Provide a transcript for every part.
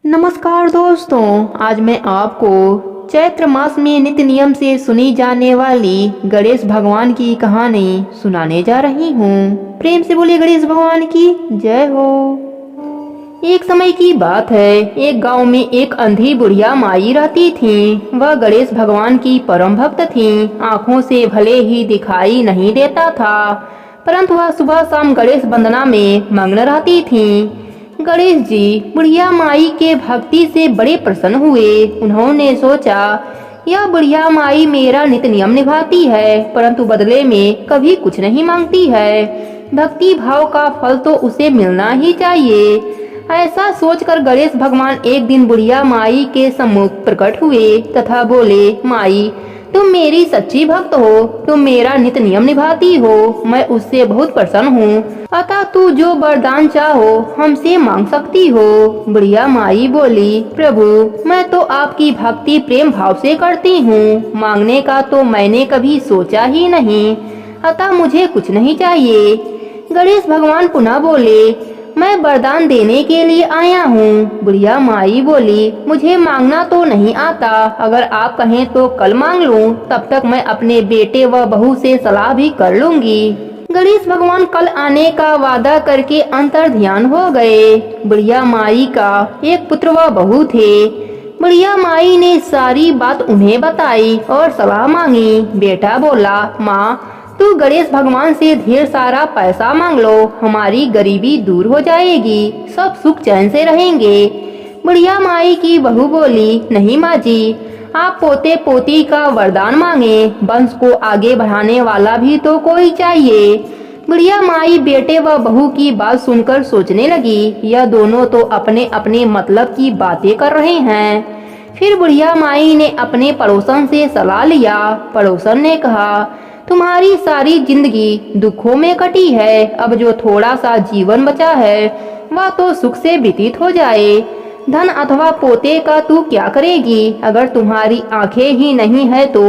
नमस्कार दोस्तों, आज मैं आपको चैत्र मास में नित्य नियम से सुनी जाने वाली गणेश भगवान की कहानी सुनाने जा रही हूँ। प्रेम से बोलिए गणेश भगवान की जय हो। एक समय की बात है, एक गांव में एक अंधी बुढ़िया माई रहती थी। वह गणेश भगवान की परम भक्त थी। आंखों से भले ही दिखाई नहीं देता था, परंतु वह सुबह शाम गणेश वंदना में मग्न रहती थी। गणेश जी बुढ़िया माई के भक्ति से बड़े प्रसन्न हुए। उन्होंने सोचा, यह बुढ़िया माई मेरा नित्य नियम निभाती है, परंतु बदले में कभी कुछ नहीं मांगती है। भक्ति भाव का फल तो उसे मिलना ही चाहिए। ऐसा सोचकर गणेश भगवान एक दिन बुढ़िया माई के सम्मुख प्रकट हुए तथा बोले, माई तुम मेरी सच्ची भक्त हो, तुम मेरा नित्य नियम निभाती हो, मैं उससे बहुत प्रसन्न हूँ, अतः तू जो वरदान चाहो हमसे मांग सकती हो। बुढ़िया माई बोली, प्रभु मैं तो आपकी भक्ति प्रेम भाव से करती हूँ, मांगने का तो मैंने कभी सोचा ही नहीं, अतः मुझे कुछ नहीं चाहिए। गणेश भगवान पुनः बोले, मैं वरदान देने के लिए आया हूँ। बुढ़िया माई बोली, मुझे मांगना तो नहीं आता, अगर आप कहें तो कल मांग लूँ, तब तक मैं अपने बेटे व बहू से सलाह भी कर लूंगी। गणेश भगवान कल आने का वादा करके अंतर ध्यान हो गए। बुढ़िया माई का एक पुत्र व बहू थे। बुढ़िया माई ने सारी बात उन्हें बताई और सलाह मांगी। बेटा बोला, माँ तू गणेश भगवान से ढेर सारा पैसा मांग लो, हमारी गरीबी दूर हो जाएगी, सब सुख चैन से रहेंगे। बुढ़िया माई की बहू बोली, नहीं माँ जी, आप पोते पोती का वरदान मांगे, वंश को आगे बढ़ाने वाला भी तो कोई चाहिए। बुढ़िया माई बेटे व बहू की बात सुनकर सोचने लगी, यह दोनों तो अपने अपने मतलब की बातें कर रहे हैं। फिर बुढ़िया माई ने अपने पड़ोसन से सलाह लिया। पड़ोसन ने कहा, तुम्हारी सारी जिंदगी दुखों में कटी है, अब जो थोड़ा सा जीवन बचा है वह तो सुख से व्यतीत हो जाए। धन अथवा पोते का तू क्या करेगी, अगर तुम्हारी आंखें ही नहीं है तो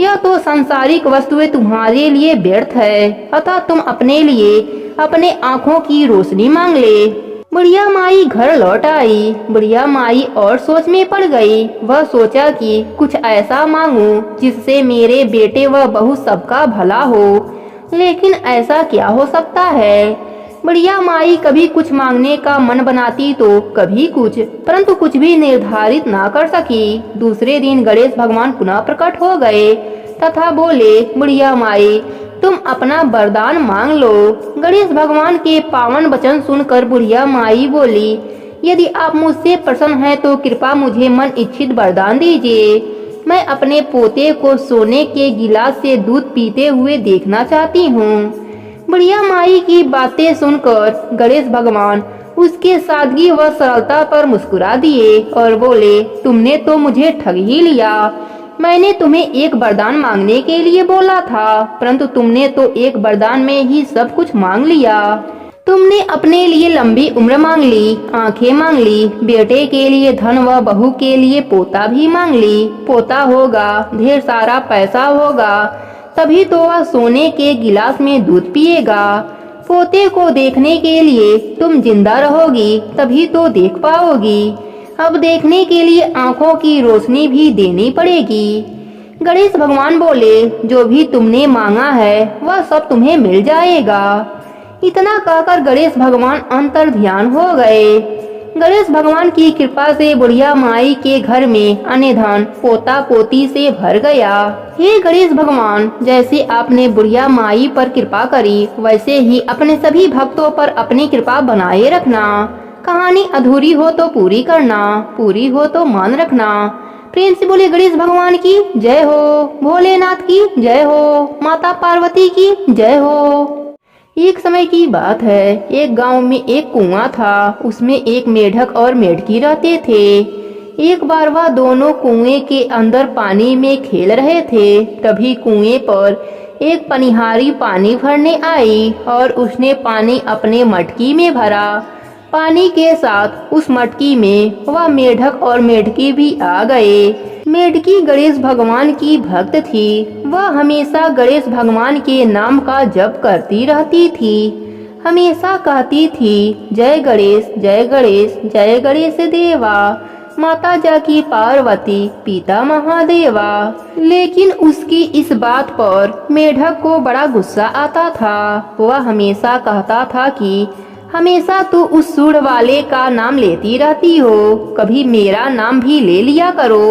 यह तो सांसारिक वस्तुएं तुम्हारे लिए व्यर्थ है, अतः तुम अपने लिए अपने आंखों की रोशनी मांग ले। बुढ़िया माई घर लौट आई। बुढ़िया माई और सोच में पड़ गई। वह सोचा कि कुछ ऐसा मांगूं जिससे मेरे बेटे व बहू सबका भला हो, लेकिन ऐसा क्या हो सकता है। बुढ़िया माई कभी कुछ मांगने का मन बनाती तो कभी कुछ, परंतु कुछ भी निर्धारित ना कर सकी। दूसरे दिन गणेश भगवान पुनः प्रकट हो गए तथा बोले, बुढ़िया माई तुम अपना वरदान मांग लो। गणेश भगवान के पावन वचन सुनकर बुढ़िया माई बोली, यदि आप मुझसे प्रसन्न हैं तो कृपा मुझे मन इच्छित वरदान दीजिए। मैं अपने पोते को सोने के गिलास से दूध पीते हुए देखना चाहती हूँ। बुढ़िया माई की बातें सुनकर गणेश भगवान उसके सादगी व सरलता पर मुस्कुरा दिए और बोले, तुमने तो मुझे ठग ही लिया। मैंने तुम्हें एक वरदान मांगने के लिए बोला था, परंतु तुमने तो एक वरदान में ही सब कुछ मांग लिया। तुमने अपने लिए लंबी उम्र मांग ली, आंखें मांग ली, बेटे के लिए धन व बहू के लिए पोता भी मांग ली। पोता होगा, ढेर सारा पैसा होगा, तभी तो वह सोने के गिलास में दूध पिएगा। पोते को देखने के लिए तुम जिंदा रहोगी, तभी तो देख पाओगी। अब देखने के लिए आंखों की रोशनी भी देनी पड़ेगी। गणेश भगवान बोले, जो भी तुमने मांगा है वह सब तुम्हें मिल जाएगा। इतना कहकर गणेश भगवान अंतर ध्यान हो गए। गणेश भगवान की कृपा से बुढ़िया माई के घर में अन्न धन पोता पोती से भर गया। हे गणेश भगवान, जैसे आपने बुढ़िया माई पर कृपा करी, वैसे ही अपने सभी भक्तों पर अपनी कृपा बनाए रखना। कहानी अधूरी हो तो पूरी करना, पूरी हो तो मान रखना। प्रेम से बोले गणेश भगवान की जय हो, भोलेनाथ की जय हो, माता पार्वती की जय हो। एक समय की बात है, एक गांव में एक कुआं था, उसमें एक मेढक और मेढकी रहते थे। एक बार वह दोनों कुएं के अंदर पानी में खेल रहे थे, तभी कुएं पर एक पनिहारी पानी भरने आई और उसने पानी अपने मटकी में भरा। पानी के साथ उस मटकी में वह मेढक और मेढकी भी आ गए। मेढकी गणेश भगवान की भक्त थी। वह हमेशा गणेश भगवान के नाम का जप करती रहती थी। हमेशा कहती थी, जय गणेश जय गणेश जय गणेश देवा, माता जाकी पार्वती पिता महादेवा। लेकिन उसकी इस बात पर मेढक को बड़ा गुस्सा आता था। वह हमेशा कहता था कि हमेशा तू उस सूंड वाले का नाम लेती रहती हो, कभी मेरा नाम भी ले लिया करो।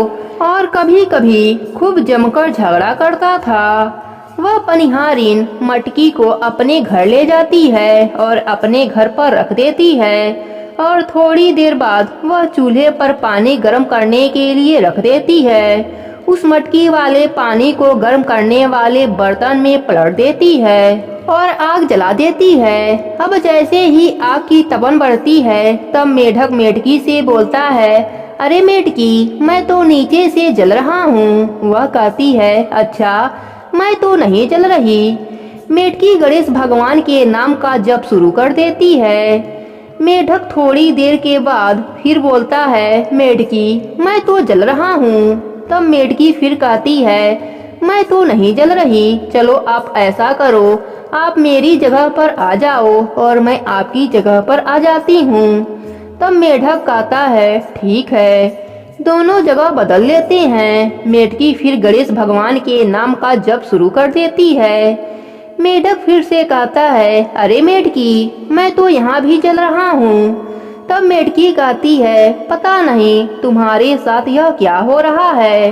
और कभी कभी खूब जमकर झगड़ा करता था। वह पनिहारिन मटकी को अपने घर ले जाती है और अपने घर पर रख देती है और थोड़ी देर बाद वह चूल्हे पर पानी गर्म करने के लिए रख देती है। उस मटकी वाले पानी को गर्म करने वाले बर्तन में पलट देती है और आग जला देती है। अब जैसे ही आग की तपन बढ़ती है तब मेढक मेढकी से बोलता है, अरे मेढकी, मैं तो नीचे से जल रहा हूँ। वह कहती है, अच्छा, मैं तो नहीं जल रही। मेढकी गणेश भगवान के नाम का जप शुरू कर देती है। मेढक थोड़ी देर के बाद फिर बोलता है, मेढकी, मैं तो जल रहा हूँ। तब मेढकी फिर कहती है, मैं तो नहीं जल रही। चलो आप ऐसा करो, आप मेरी जगह पर आ जाओ और मैं आपकी जगह पर आ जाती हूँ। तब मेढक कहता है, ठीक है। दोनों जगह बदल लेते हैं। मेढकी फिर गणेश भगवान के नाम का जप शुरू कर देती है। मेढक फिर से कहता है, अरे मेढकी, मैं तो यहाँ भी जल रहा हूँ। तब मेढकी कहती है, पता नहीं तुम्हारे साथ यह क्या हो रहा है,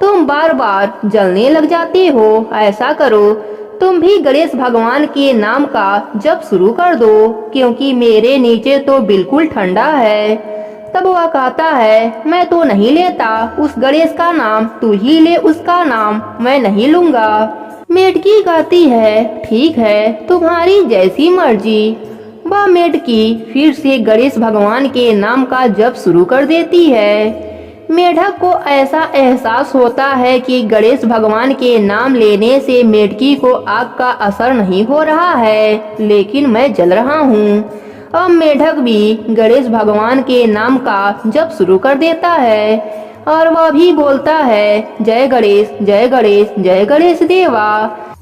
तुम बार बार जलने लग जाते हो। ऐसा करो, तुम भी गणेश भगवान के नाम का जप शुरू कर दो, क्योंकि मेरे नीचे तो बिल्कुल ठंडा है। तब वह कहता है, मैं तो नहीं लेता उस गणेश का नाम, तू ही ले उसका नाम, मैं नहीं लूंगा। मेढकी कहती है, ठीक है, तुम्हारी जैसी मर्जी। वह मेढकी फिर से गणेश भगवान के नाम का जप शुरू कर देती है। मेढक को ऐसा एहसास होता है कि गणेश भगवान के नाम लेने से मेढकी को आग का असर नहीं हो रहा है, लेकिन मैं जल रहा हूँ। अब मेढक भी गणेश भगवान के नाम का जप शुरू कर देता है और वह भी बोलता है, जय गणेश जय गणेश जय गणेश देवा।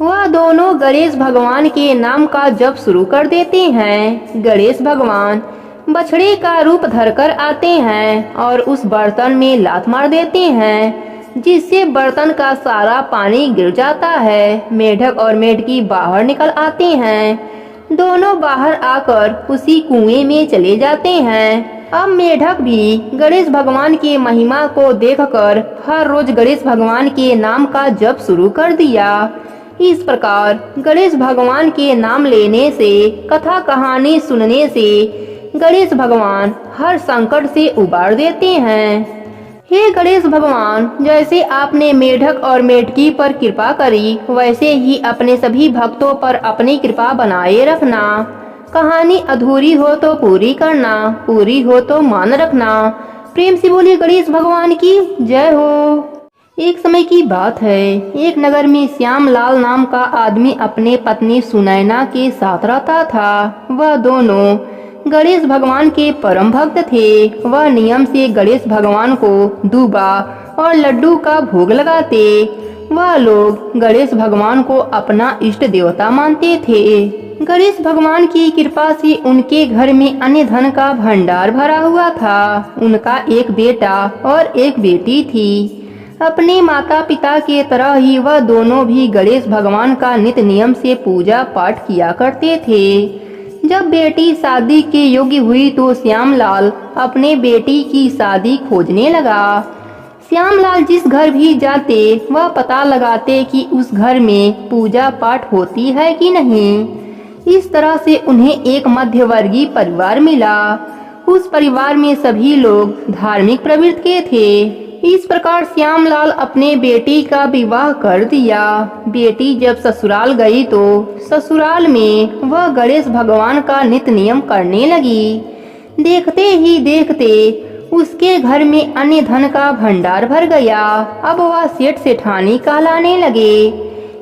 वह दोनों गणेश भगवान के नाम का जप शुरू कर देते हैं। गणेश भगवान बछड़े का रूप धरकर आते हैं और उस बर्तन में लात मार देते हैं, जिससे बर्तन का सारा पानी गिर जाता है। मेढक और मेढकी बाहर निकल आते हैं। दोनों बाहर आकर उसी कुएं में चले जाते हैं। अब मेढक भी गणेश भगवान की महिमा को देखकर हर रोज गणेश भगवान के नाम का जप शुरू कर दिया। इस प्रकार गणेश भगवान के नाम लेने से, कथा कहानी सुनने से गणेश भगवान हर संकट से उबार देते हैं। हे गणेश भगवान, जैसे आपने मेढक और मेढकी पर कृपा करी, वैसे ही अपने सभी भक्तों पर अपनी कृपा बनाए रखना। कहानी अधूरी हो तो पूरी करना, पूरी हो तो मान रखना। प्रेम से बोलिए गणेश भगवान की जय हो। एक समय की बात है, एक नगर में श्यामलाल नाम का आदमी अपने पत्नी सुनैना के साथ रहता था। वह दोनों गणेश भगवान के परम भक्त थे। वह नियम से गणेश भगवान को दूबा और लड्डू का भोग लगाते। वह लोग गणेश भगवान को अपना इष्ट देवता मानते थे। गणेश भगवान की कृपा से उनके घर में अन्य धन का भंडार भरा हुआ था। उनका एक बेटा और एक बेटी थी। अपने माता पिता के तरह ही वह दोनों भी गणेश भगवान का नित्य नियम से पूजा पाठ किया करते थे। जब बेटी शादी के योग्य हुई तो श्यामलाल अपने बेटी की शादी खोजने लगा। श्यामलाल जिस घर भी जाते वह पता लगाते कि उस घर में पूजा पाठ होती है कि नहीं। इस तरह से उन्हें एक मध्यवर्गीय परिवार मिला। उस परिवार में सभी लोग धार्मिक प्रवृत्ति के थे। इस प्रकार श्यामलाल अपने बेटी का विवाह कर दिया। बेटी जब ससुराल गई तो ससुराल में वह गणेश भगवान का नित्य नियम करने लगी। देखते ही देखते उसके घर में अन्य धन का भंडार भर गया। अब वह सेठ सेठानी कहलाने लगे।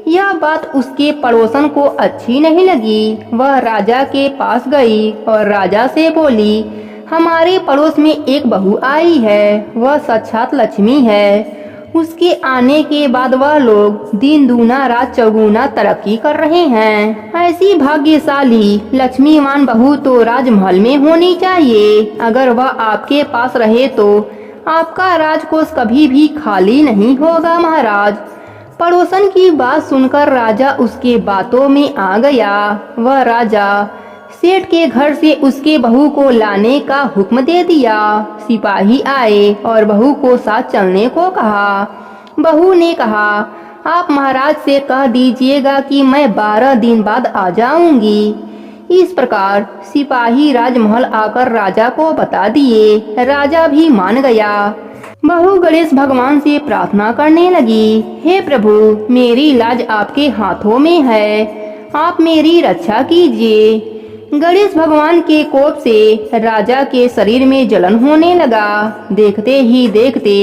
यह बात उसके पड़ोसन को अच्छी नहीं लगी। वह राजा के पास गई और राजा से बोली, हमारे पड़ोस में एक बहू आई है, वह साक्षात लक्ष्मी है। उसके आने के बाद वह लोग दिन दूना रात चौगुना तरक्की कर रहे हैं। ऐसी भाग्यशाली लक्ष्मीवान बहू तो राजमहल में होनी चाहिए। अगर वह आपके पास रहे तो आपका राजकोष कभी भी खाली नहीं होगा महाराज। पड़ोसन की बात सुनकर राजा उसके बातों में आ गया। वह राजा सेठ के घर से उसके बहू को लाने का हुक्म दे दिया। सिपाही आए और बहू को साथ चलने को कहा। बहू ने कहा, आप महाराज से कह दीजिएगा कि मैं 12 दिन बाद आ जाऊंगी। इस प्रकार सिपाही राजमहल आकर राजा को बता दिए। राजा भी मान गया। बहू गणेश भगवान से प्रार्थना करने लगी, हे प्रभु, मेरी लाज आपके हाथों में है, आप मेरी रक्षा कीजिए। गणेश भगवान के कोप से राजा के शरीर में जलन होने लगा। देखते ही देखते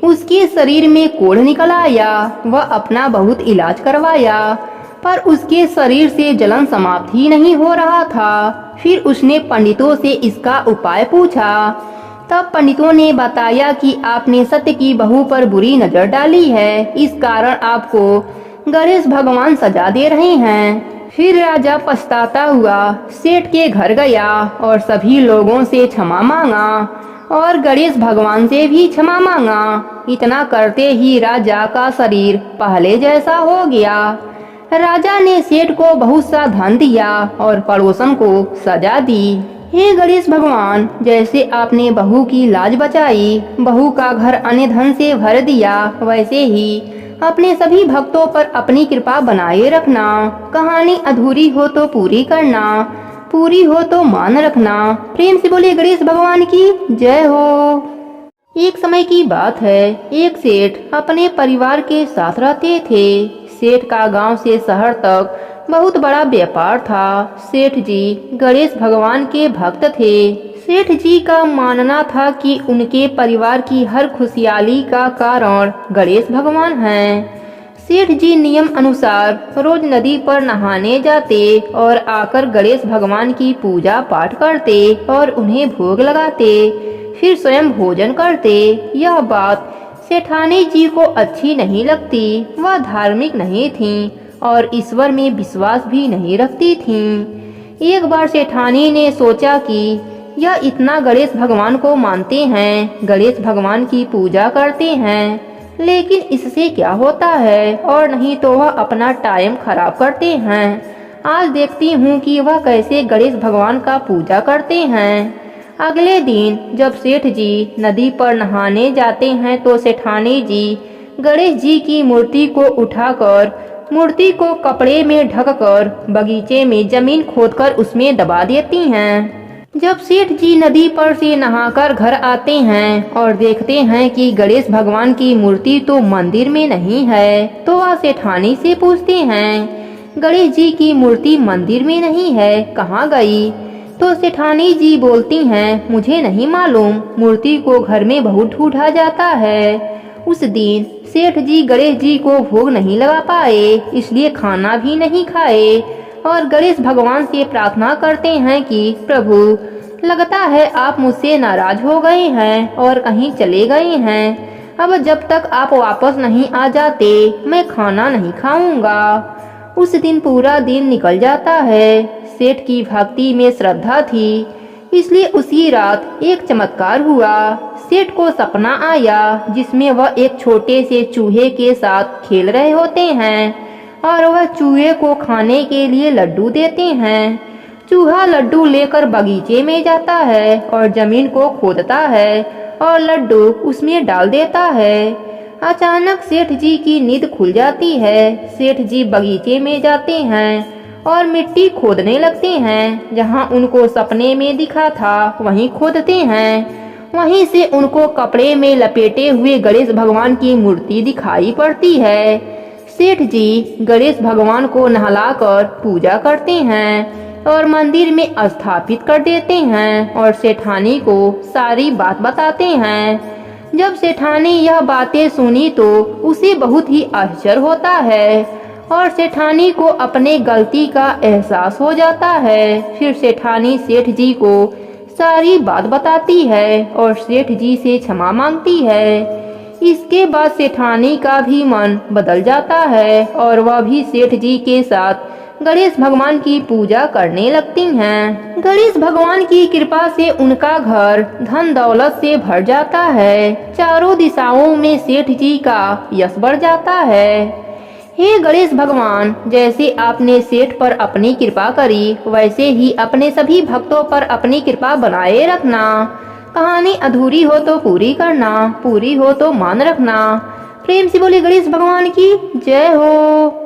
उसके शरीर में कोढ़ निकल आया। वह अपना बहुत इलाज करवाया पर उसके शरीर से जलन समाप्त ही नहीं हो रहा था। फिर उसने पंडितों से इसका उपाय पूछा। तब पंडितों ने बताया कि आपने सत्य की बहू पर बुरी नजर डाली है, इस कारण आपको गणेश भगवान सजा दे रहे हैं। फिर राजा पछताता हुआ सेठ के घर गया और सभी लोगों से क्षमा मांगा और गणेश भगवान से भी क्षमा मांगा। इतना करते ही राजा का शरीर पहले जैसा हो गया। राजा ने सेठ को बहुत सा धन दिया और पड़ोसन को सजा दी। हे गणेश भगवान, जैसे आपने बहू की लाज बचाई, बहू का घर अन्य धन से भर दिया, वैसे ही अपने सभी भक्तों पर अपनी कृपा बनाए रखना। कहानी अधूरी हो तो पूरी करना, पूरी हो तो मान रखना। प्रेम से बोले गणेश भगवान की जय हो। एक समय की बात है, एक सेठ अपने परिवार के साथ रहते थे। सेठ का गांव से शहर तक बहुत बड़ा व्यापार था। सेठ जी गणेश भगवान के भक्त थे। सेठ जी का मानना था कि उनके परिवार की हर खुशहाली का कारण गणेश भगवान हैं। सेठ जी नियम अनुसार रोज नदी पर नहाने जाते और आकर गणेश भगवान की पूजा पाठ करते और उन्हें भोग लगाते, फिर स्वयं भोजन करते। यह बात सेठानी जी को अच्छी नहीं लगती। वह धार्मिक नहीं थीं और ईश्वर में विश्वास भी नहीं रखती थीं। एक बार सेठानी ने सोचा कि यह इतना गणेश भगवान को मानते हैं, गणेश भगवान की पूजा करते हैं, लेकिन इससे क्या होता है, और नहीं तो वह अपना टाइम खराब करते हैं। आज देखती हूँ कि वह कैसे गणेश भगवान का पूजा करते हैं। अगले दिन जब सेठ जी नदी पर नहाने जाते हैं तो सेठानी जी गणेश जी की मूर्ति को उठाकर मूर्ति को कपड़े में ढककर बगीचे में जमीन खोदकर उसमें दबा देती हैं। जब सेठ जी नदी पर से नहाकर घर आते हैं और देखते हैं कि गणेश भगवान की मूर्ति तो मंदिर में नहीं है, तो वह सेठानी से पूछते हैं, गणेश जी की मूर्ति मंदिर में नहीं है, कहाँ गई? तो सेठानी जी बोलती हैं, मुझे नहीं मालूम, मूर्ति को घर में बहुत ढूंढा जाता है। उस दिन सेठ जी गणेश जी को भोग नहीं लगा पाए, इसलिए खाना भी नहीं खाए और गणेश भगवान से प्रार्थना करते हैं कि प्रभु, लगता है आप मुझसे नाराज हो गए हैं और कहीं चले गए हैं। अब जब तक आप वापस नहीं आ जाते मैं खाना नहीं खाऊंगा। उस दिन पूरा दिन निकल जाता है। सेठ की भक्ति में श्रद्धा थी, इसलिए उसी रात एक चमत्कार हुआ। सेठ को सपना आया जिसमें वह एक छोटे से चूहे के साथ खेल रहे होते हैं और वह चूहे को खाने के लिए लड्डू देते हैं। चूहा लड्डू लेकर बगीचे में जाता है और जमीन को खोदता है और लड्डू उसमें डाल देता है। अचानक सेठ जी की नींद खुल जाती है। सेठ जी बगीचे में जाते हैं और मिट्टी खोदने लगते हैं। जहां उनको सपने में दिखा था वहीं खोदते हैं। वहीं से उनको कपड़े में लपेटे हुए गणेश भगवान की मूर्ति दिखाई पड़ती है। सेठ जी गणेश भगवान को नहलाकर पूजा करते हैं और मंदिर में स्थापित कर देते हैं और सेठानी को सारी बात बताते हैं। जब सेठानी यह बातें सुनी तो उसे बहुत ही आश्चर्य होता है और सेठानी को अपने गलती का एहसास हो जाता है। फिर सेठानी सेठ जी को सारी बात बताती है और सेठ जी से क्षमा मांगती है। इसके बाद सेठानी का भी मन बदल जाता है और वह भी सेठ जी के साथ गणेश भगवान की पूजा करने लगती हैं। गणेश भगवान की कृपा से उनका घर धन दौलत से भर जाता है। चारों दिशाओं में सेठ जी का यश बढ़ जाता है। हे गणेश भगवान, जैसे आपने सेठ पर अपनी कृपा करी वैसे ही अपने सभी भक्तों पर अपनी कृपा बनाए रखना। कहानी अधूरी हो तो पूरी करना, पूरी हो तो मान रखना। प्रेम से बोले गणेश भगवान की जय हो।